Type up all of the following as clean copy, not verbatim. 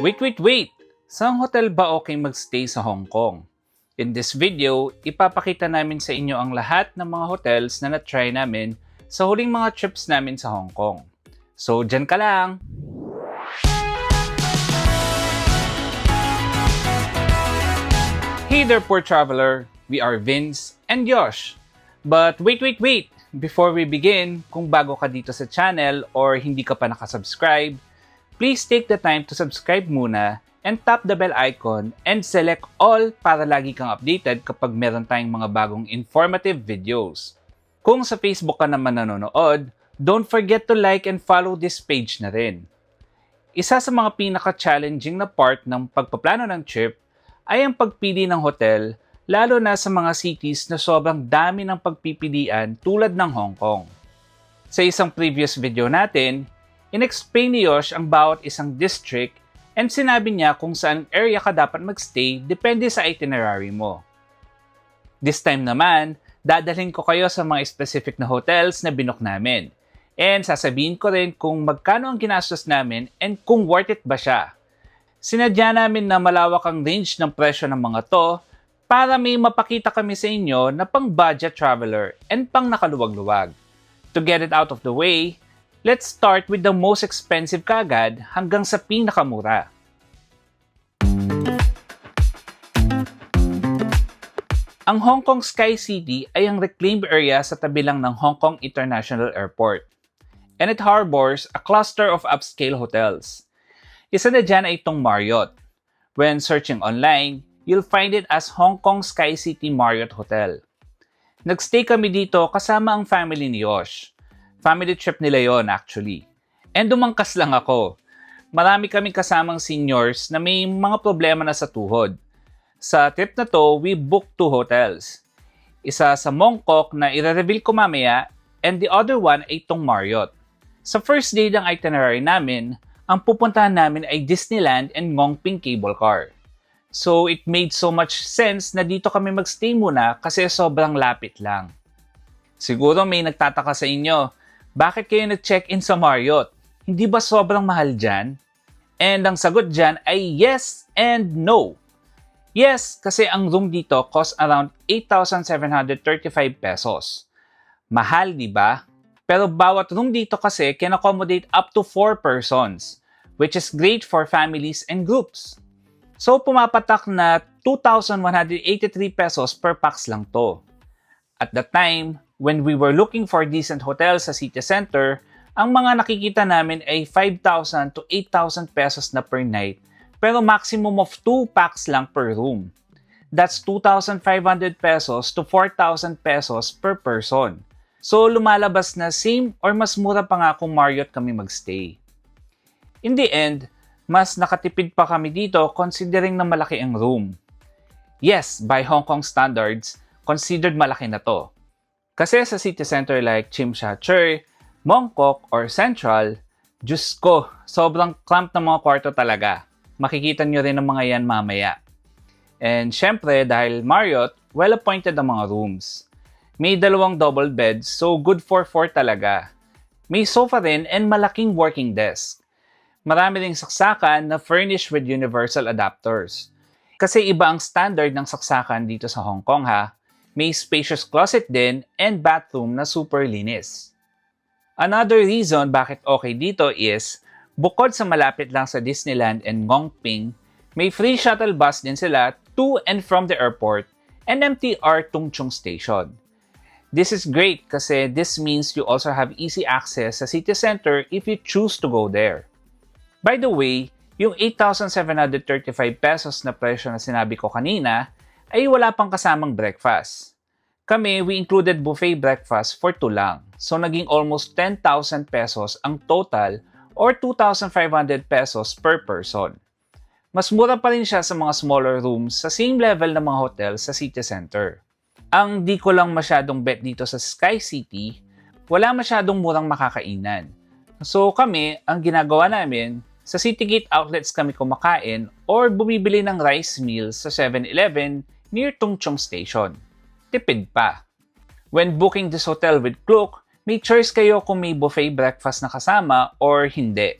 Wait! Saan hotel ba okay magstay sa Hong Kong? In this video, ipapakita namin sa inyo ang lahat ng mga hotels na na-try namin sa huling mga trips namin sa Hong Kong. So, dyan ka lang! Hey there, poor traveler! We are Vince and Josh. But wait! Before we begin, kung bago ka dito sa channel or hindi ka pa nakasubscribe, please take the time to subscribe muna and tap the bell icon and select all para lagi kang updated kapag meron tayong mga bagong informative videos. Kung sa Facebook ka naman nanonood, don't forget to like and follow this page na rin. Isa sa mga pinaka-challenging na part ng pagpaplano ng trip ay ang pagpili ng hotel, lalo na sa mga cities na sobrang dami ng pagpipilian tulad ng Hong Kong. Sa isang previous video natin, in-explain ni Yosh ang bawat isang district and sinabi niya kung saan area ka dapat magstay depende sa itinerary mo. This time naman, dadalhin ko kayo sa mga specific na hotels na binook namin. And sasabihin ko rin kung magkano ang ginastos namin and kung worth it ba siya. Sinadya namin na malawak ang range ng presyo ng mga to para may mapakita kami sa inyo na pang budget traveler and pang nakaluwag-luwag. To get it out of the way, let's start with the most expensive kaagad hanggang sa pinakamura. Ang Hong Kong Sky City ay ang reclaimed area sa tabi lang ng Hong Kong International Airport. And it harbors a cluster of upscale hotels. Isa na dyan ay itong Marriott. When searching online, you'll find it as Hong Kong Sky City Marriott Hotel. Nagstay kami dito kasama ang family ni Yosh. Family trip nila yon actually. And dumangkas lang ako. Marami kaming kasamang seniors na may mga problema na sa tuhod. Sa trip na to, we booked 2 hotels. Isa sa Mong Kok na i-reveal ko mamaya and the other one ay itong Marriott. Sa first day ng itinerary namin, ang pupuntahan namin ay Disneyland and Ngong Ping Cable Car. So it made so much sense na dito kami magstay muna kasi sobrang lapit lang. Siguro may nagtataka sa inyo, bakit kayo nag-check-in sa Marriott? Hindi ba sobrang mahal dyan? And ang sagot dyan ay yes and no. Yes, kasi ang room dito cost around 8,735 pesos. Mahal, di ba? Pero bawat room dito kasi can accommodate up to 4 persons, which is great for families and groups. So pumapatak na 2,183 pesos per pax lang to. At the time, when we were looking for decent hotels sa city center, ang mga nakikita namin ay 5,000 to 8,000 pesos na per night, pero maximum of 2 pax lang per room. That's 2,500 pesos to 4,000 pesos per person. So lumalabas na same or mas mura pa nga kung Marriott kami magstay. In the end, mas nakatipid pa kami dito considering na malaki ang room. Yes, by Hong Kong standards, considered malaki na to. Kasi sa city center like Tsim Sha Tsui, Mong Kok, or Central, Diyos ko, sobrang cramped ng mga kwarto talaga. Makikita nyo rin ang mga yan mamaya. And syempre, dahil Marriott, well-appointed ang mga rooms. May 2 double beds, so good for 4 talaga. May sofa rin and malaking working desk. Marami ring saksakan na furnished with universal adapters. Kasi iba ang standard ng saksakan dito sa Hong Kong ha. May spacious closet din and bathroom na super linis. Another reason bakit okay dito is, bukod sa malapit lang sa Disneyland and Ngong Ping, may free shuttle bus din sila to and from the airport and MTR Tung Chung Station. This is great kasi this means you also have easy access sa city center if you choose to go there. By the way, yung 8,735 pesos na presyo na sinabi ko kanina ay wala pang kasamang breakfast. Kami, we included buffet breakfast for 2 lang. So naging almost 10,000 pesos ang total or 2,500 pesos per person. Mas mura pa rin siya sa mga smaller rooms sa same level ng mga hotel sa city center. Ang di ko lang masyadong bet dito sa Sky City, wala masyadong murang makakainan. So kami, ang ginagawa namin, sa Citygate outlets kami kumakain or bumibili ng rice meals sa 7-Eleven near Tung Chung Station. Tipid pa. When booking this hotel with Klook, may choice kayo kung may buffet breakfast na kasama or hindi.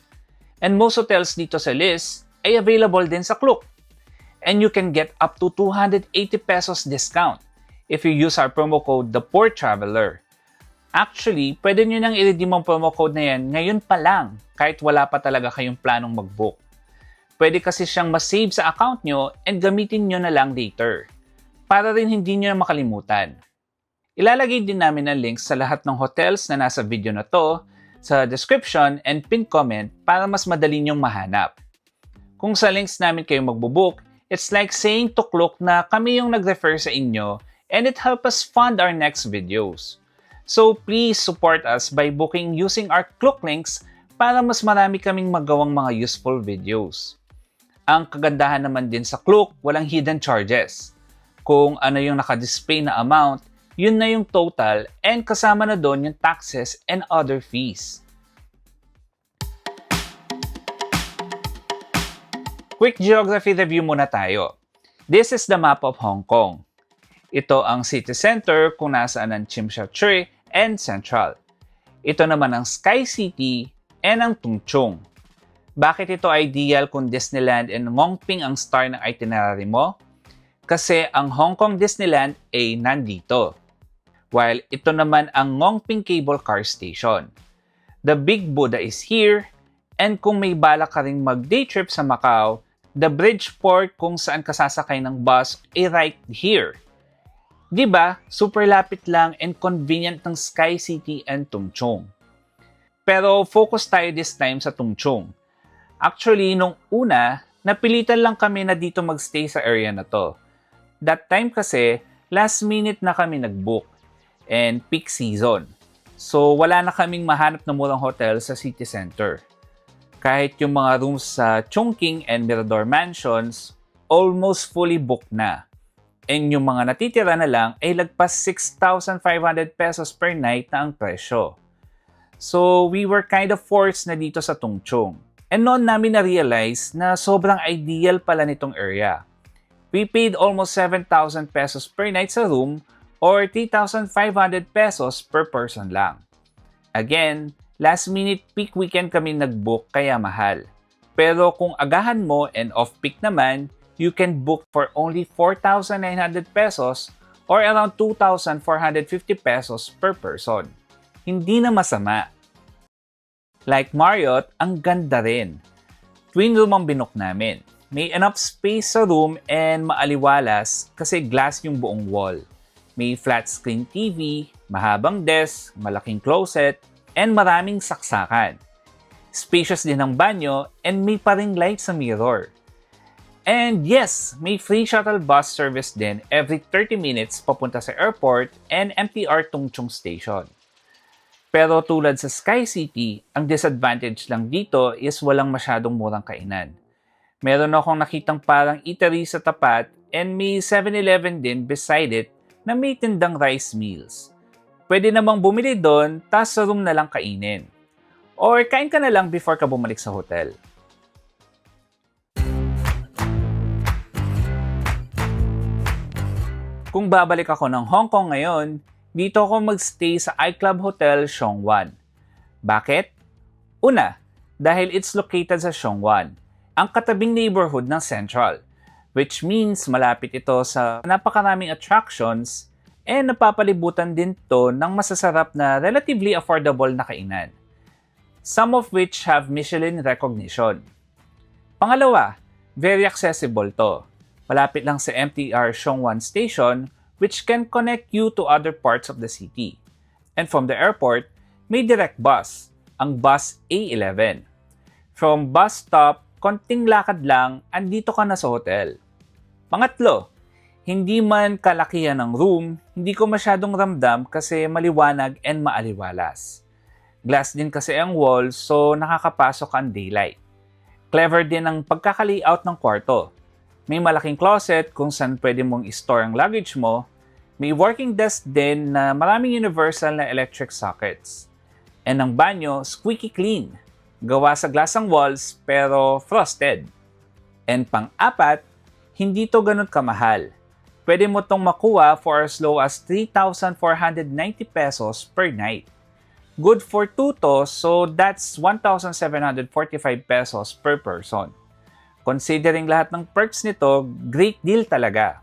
And most hotels dito sa list, ay available din sa Klook. And you can get up to 280 pesos discount if you use our promo code ThePoorTraveler. Actually, pwede nyo nang i-redeem ang promo code na yan ngayon pa lang kahit wala pa talaga kayong planong mag-book. Pwede kasi siyang ma-save sa account nyo and gamitin nyo na lang later para rin hindi nyo na makalimutan. Ilalagay din namin ang links sa lahat ng hotels na nasa video na to sa description and pinned comment para mas madali nyong mahanap. Kung sa links namin kayo magbubook, it's like saying to Klook na kami yung nag-refer sa inyo and it helps us fund our next videos. So please support us by booking using our Klook links para mas marami kaming magawang mga useful videos. Ang kagandahan naman din sa Klook, walang hidden charges. Kung ano yung nakadisplay na amount, yun na yung total and kasama na doon yung taxes and other fees. Quick geography review muna tayo. This is the map of Hong Kong. Ito ang city center kung nasaan ang Tsim Sha Tsui and Central. Ito naman ang Sky City and ang Tung Chung. Bakit ito ideal kung Disneyland and Ngongping ang star ng itinerary mo? Kasi ang Hong Kong Disneyland ay nandito. While ito naman ang Ngongping Cable Car Station. The Big Buddha is here, and kung may balak ka ring mag-day trip sa Macau, the Bridgeport kung saan ka sasakay ng bus ay right here. Diba? Super lapit lang and convenient ng Sky City and Tung Chung. Pero focus tayo this time sa Tung Chung. Actually, nung una, napilitan lang kami na dito magstay sa area na to. That time kasi, last minute na kami nag-book and peak season. So wala na kaming mahanap na murang hotel sa city center. Kahit yung mga rooms sa Chongqing and Mirador Mansions, almost fully booked na. And yung mga natitira na lang ay lagpas 6,500 pesos per night na ang presyo. So we were kind of forced na dito sa Tung Chung. And noon namin na-realize na sobrang ideal pala nitong area. We paid almost 7,000 pesos per night sa room or 3,500 pesos per person lang. Again, last minute peak weekend kami nag-book kaya mahal. Pero kung agahan mo and off-peak naman, you can book for only 4,900 pesos or around 2,450 pesos per person. Hindi na masama. Like Marriott, ang ganda rin. Twin room ang binook namin. May enough space sa room and maaliwalas kasi glass yung buong wall. May flat screen TV, mahabang desk, malaking closet, and maraming saksakan. Spacious din ang banyo and may pa ring light sa mirror. And yes, may free shuttle bus service din every 30 minutes papunta sa airport and MTR Tung Chung Station. Pero tulad sa Sky City, ang disadvantage lang dito is walang masyadong murang kainan. Meron akong nakitang parang eatery sa tapat and may 7-Eleven din beside it na may tindang rice meals. Pwede namang bumili doon, tas sa room na lang kainin. Or kain ka na lang before ka bumalik sa hotel. Kung babalik ako ng Hong Kong ngayon, dito ako magstay sa iClub Hotel Xiongwan. Bakit? Una, dahil it's located sa Xiongwan, ang katabing neighborhood ng Central, which means malapit ito sa napakaraming attractions and napapalibutan din to ng masasarap na relatively affordable na kainan. Some of which have Michelin recognition. Pangalawa, very accessible to. Malapit lang sa MTR Xiongwan Station which can connect you to other parts of the city. And from the airport, may direct bus, ang bus A11. From bus stop, konting lakad lang, andito ka na sa hotel. Pangatlo, hindi man kalakihan ng room, hindi ko masyadong ramdam kasi maliwanag and maaliwalas. Glass din kasi ang wall so nakakapasok ang daylight. Clever din ang pagkaka-layout ng kwarto. May malaking closet kung saan pwede mong i-store ang luggage mo. May working desk din na maraming universal na electric sockets. And ang banyo, squeaky clean. Gawa sa glass ang walls pero frosted. And pang-apat, hindi to ganun kamahal. Pwede mo tong makuha for as low as 3,490 pesos per night. Good for 2 to, so that's 1,745 pesos per person. Considering lahat ng perks nito, great deal talaga.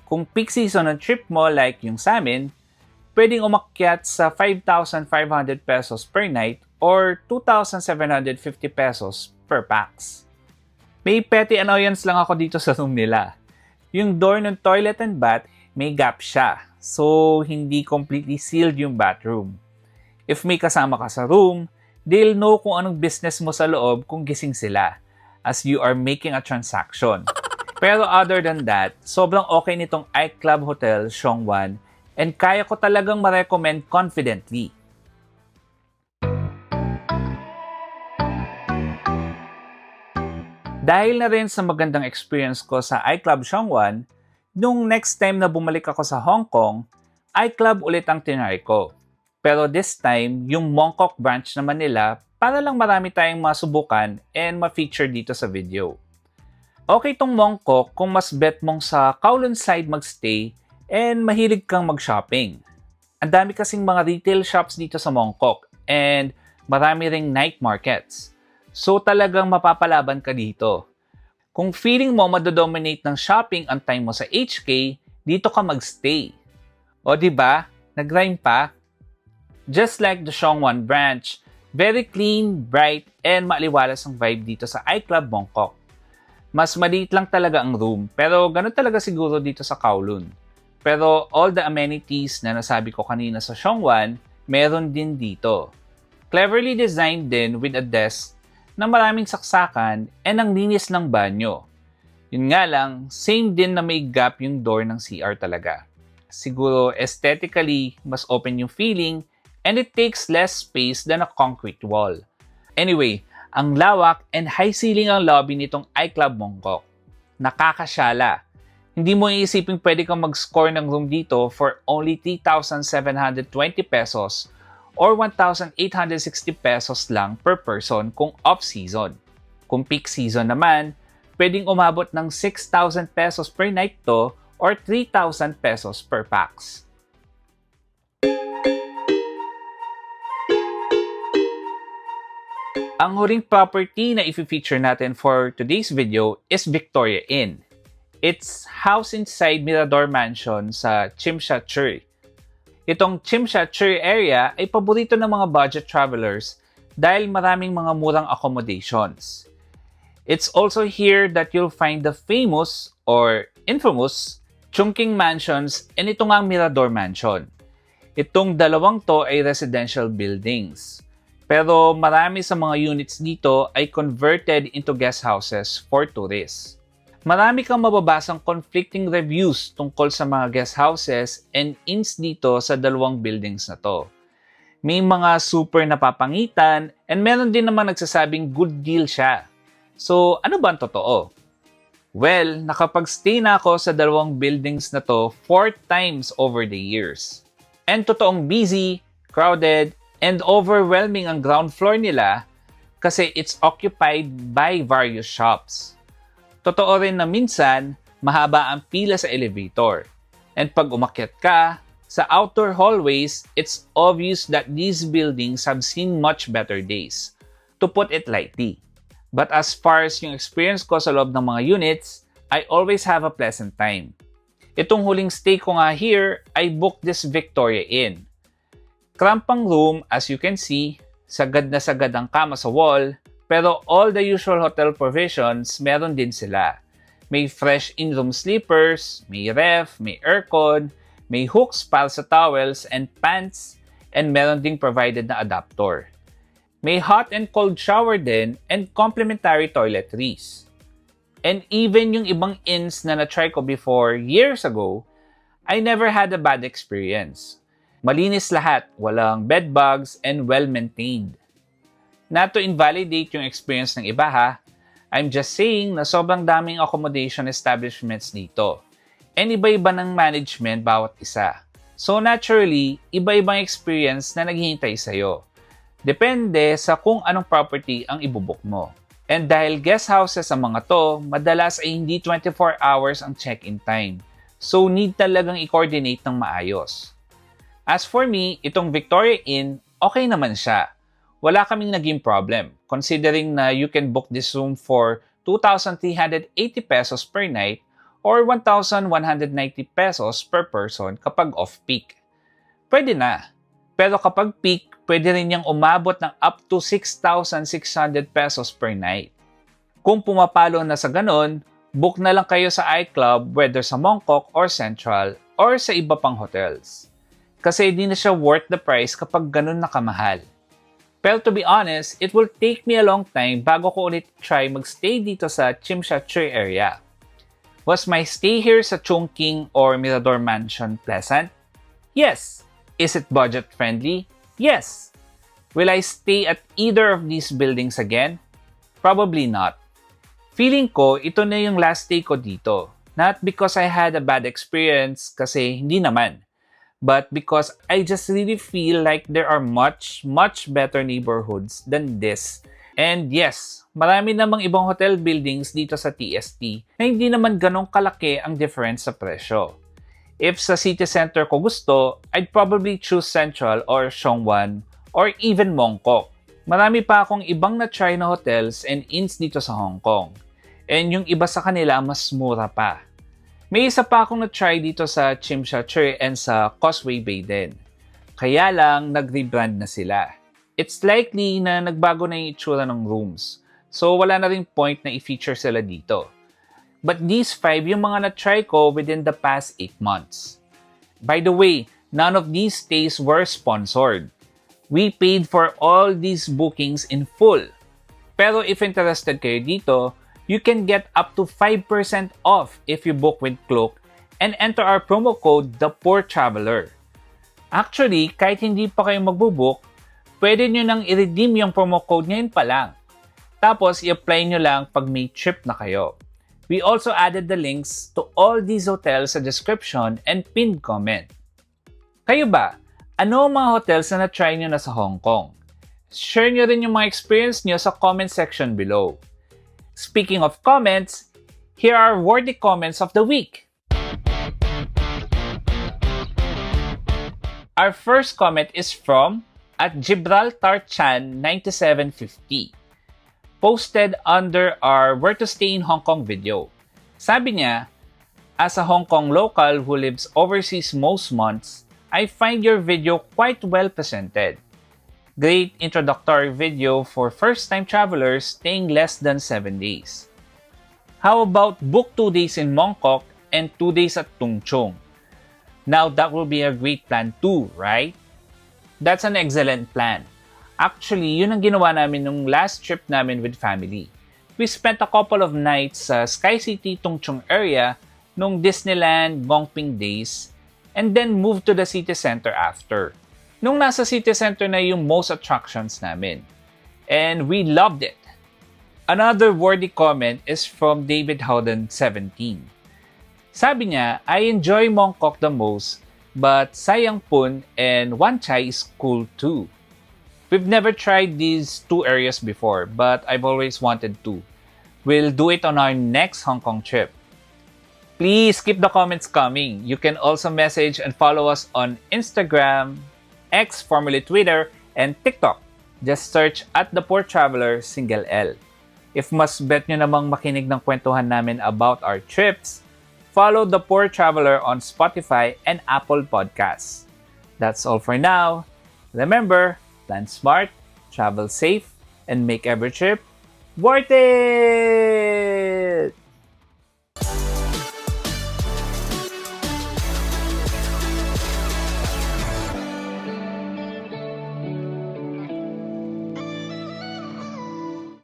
Kung peak season ng trip mo like yung sa amin, pwedeng umakyat sa 5,500 pesos per night or 2,750 pesos per pax. May petty annoyance lang ako dito sa room nila. Yung door ng toilet and bath, may gap siya. So, hindi completely sealed yung bathroom. If may kasama ka sa room, they'll know kung anong business mo sa loob kung gising sila as you are making a transaction. Pero other than that, sobrang okay nitong iClub Hotel Siongwan and kaya ko talagang ma-recommend confidently. Dahil na rin sa magandang experience ko sa iClub Siongwan, nung next time na bumalik ako sa Hong Kong, iClub ulit ang tinry ko. Pero this time, yung Mongkok branch naman nila para lang marami tayong masubukan and ma-feature dito sa video. Okay tong Mongkok kung mas bet mong sa Kowloon side magstay and mahilig kang mag-shopping. Ang dami kasing mga retail shops dito sa Mongkok and marami ring night markets. So talagang mapapalaban ka dito. Kung feeling mo madodominate ng shopping ang time mo sa HK, dito ka magstay. O diba? Nag-rhyme pa? Just like the Siongwan branch, very clean, bright, and maaliwalas ang vibe dito sa iClub Mongkok. Mas maliit lang talaga ang room, pero ganun talaga siguro dito sa Kowloon. Pero all the amenities na nasabi ko kanina sa Siongwan, meron din dito. Cleverly designed din with a desk na maraming saksakan and ang linis ng banyo. Yun nga lang, same din na may gap yung door ng CR talaga. Siguro aesthetically, mas open yung feeling and it takes less space than a concrete wall. Anyway, ang lawak and high ceiling ang lobby nitong iClub Mongkok. Nakakasyala. Hindi mo iisipin pwede kang mag-score ng room dito for only 3,720 pesos or 1,860 pesos lang per person kung off-season. Kung peak season naman, pwedeng umabot ng 6,000 pesos per night to or 3,000 pesos per pax. Ang huling property na i-feature natin for today's video is Victoria Inn. It's housed inside Mirador Mansion sa Tsim Sha Tsui. Itong Tsim Sha Tsui area ay paborito ng mga budget travelers dahil maraming mga murang accommodations. It's also here that you'll find the famous or infamous Chungking Mansions and ito nga ang Mirador Mansion. Itong dalawang to ay residential buildings. Pero marami sa mga units dito ay converted into guest houses for tourists. Marami kang mababasang conflicting reviews tungkol sa mga guest houses and inns dito sa dalawang buildings na to. May mga super napapangitan and meron din naman nagsasabing good deal siya. So ano ba ang totoo? Well, nakapag-stay na ako sa dalawang buildings na to 4 times over the years. And totoong busy, crowded, and overwhelming ang ground floor nila kasi it's occupied by various shops. Totoo rin na minsan, mahaba ang pila sa elevator. And pag umakyat ka, sa outdoor hallways, it's obvious that these buildings have seen much better days, to put it lightly. But as far as yung experience ko sa loob ng mga units, I always have a pleasant time. Itong huling stay ko nga here, I booked this Victoria Inn. Crampang room, as you can see, sagad na sagad ang kama sa wall, pero all the usual hotel provisions, meron din sila. May fresh in-room sleepers, may ref, may aircon, may hooks para sa towels and pants, and meron ding provided na adapter. May hot and cold shower din and complimentary toiletries. And even yung ibang inns na na-try ko before years ago, I never had a bad experience. Malinis lahat, walang bedbugs, and well-maintained. Not to invalidate yung experience ng iba ha, I'm just saying na sobrang daming accommodation establishments dito. And iba-iba ng management bawat isa. So naturally, iba-ibang experience na naghihintay sa'yo. Depende sa kung anong property ang ibubuk mo. And dahil guest houses ang mga to, madalas ay hindi 24 hours ang check-in time. So need talagang i-coordinate ng maayos. As for me, itong Victoria Inn, okay naman siya. Wala kaming naging problem, considering na you can book this room for 2,380 pesos per night or 1,190 pesos per person kapag off-peak. Pwede na. Pero kapag peak, pwede rin niyang umabot ng up to 6,600 pesos per night. Kung pumapalo na sa ganon, book na lang kayo sa iClub whether sa Mongkok or Central or sa iba pang hotels. Kasi di na siya worth the price kapag ganon na kamahal. Pero to be honest, it will take me a long time bago ko ulit try magstay dito sa Tsimsha-Tsui area. Was my stay here sa Chongqing or Mirador Mansion pleasant? Yes. Is it budget friendly? Yes. Will I stay at either of these buildings again? Probably not. Feeling ko, ito na yung last stay ko dito. Not because I had a bad experience, kasi hindi naman. But because I just really feel like there are much better neighborhoods than this. And yes, marami namang ibang hotel buildings dito sa TST na hindi naman ganong kalaki ang difference sa presyo. If sa city center ko gusto, I'd probably choose Central or Xiongwan or even Mongkok. Marami pa akong ibang na-try na hotels and inns dito sa Hong Kong. And yung iba sa kanila mas mura pa. May isa pa akong na-try dito sa Tsimsha-Tsui and sa Causeway Bay din. Kaya lang, nag-rebrand na sila. It's likely na nagbago na yung itsura ng rooms. So wala na rin point na i-feature sila dito. But these 5 yung mga na-try ko within the past 8 months. By the way, none of these stays were sponsored. We paid for all these bookings in full. Pero if interested kayo dito, you can get up to 5% off if you book with Klook and enter our promo code ThePoorTraveler. Actually, kahit hindi pa kayo magbubook, pwede nyo nang i-redeem yung promo code ngayon pa lang. Tapos, i-apply nyo lang pag may trip na kayo. We also added the links to all these hotels sa description and pinned comment. Kayo ba? Ano ang mga hotels na na-try nyo na sa Hong Kong? Share nyo rin yung mga experience nyo sa comment section below. Speaking of comments, here are worthy comments of the week. Our first comment is from @GibraltarChan9750. Posted under our Where to Stay in Hong Kong video. Sabi niya, as a Hong Kong local who lives overseas most months, I find your video quite well presented. Great introductory video for first-time travelers staying less than 7 days. How about book 2 days in Mongkok and 2 days at Tung Chung? Now that will be a great plan too, right? That's an excellent plan. Actually, yun ang ginawa namin nung last trip namin with family. We spent a couple of nights sa Sky City Tung Chung area nung Disneyland Gongping days and then moved to the city center after. Nung nasa city center na yung most attractions namin. And we loved it. Another worthy comment is from David Howden 17. Sabi niya, I enjoy Mongkok the most, but Sayang Pun and Wan Chai is cool too. We've never tried these 2 areas before, but I've always wanted to. We'll do it on our next Hong Kong trip. Please keep the comments coming. You can also message and follow us on Instagram, X, formerly Twitter, and TikTok. Just search @ThePoorTraveler single L. If mas bet nyo namang makinig ng kwentuhan namin about our trips, follow The Poor Traveler on Spotify and Apple Podcasts. That's all for now. Remember, plan smart, travel safe, and make every trip worth it!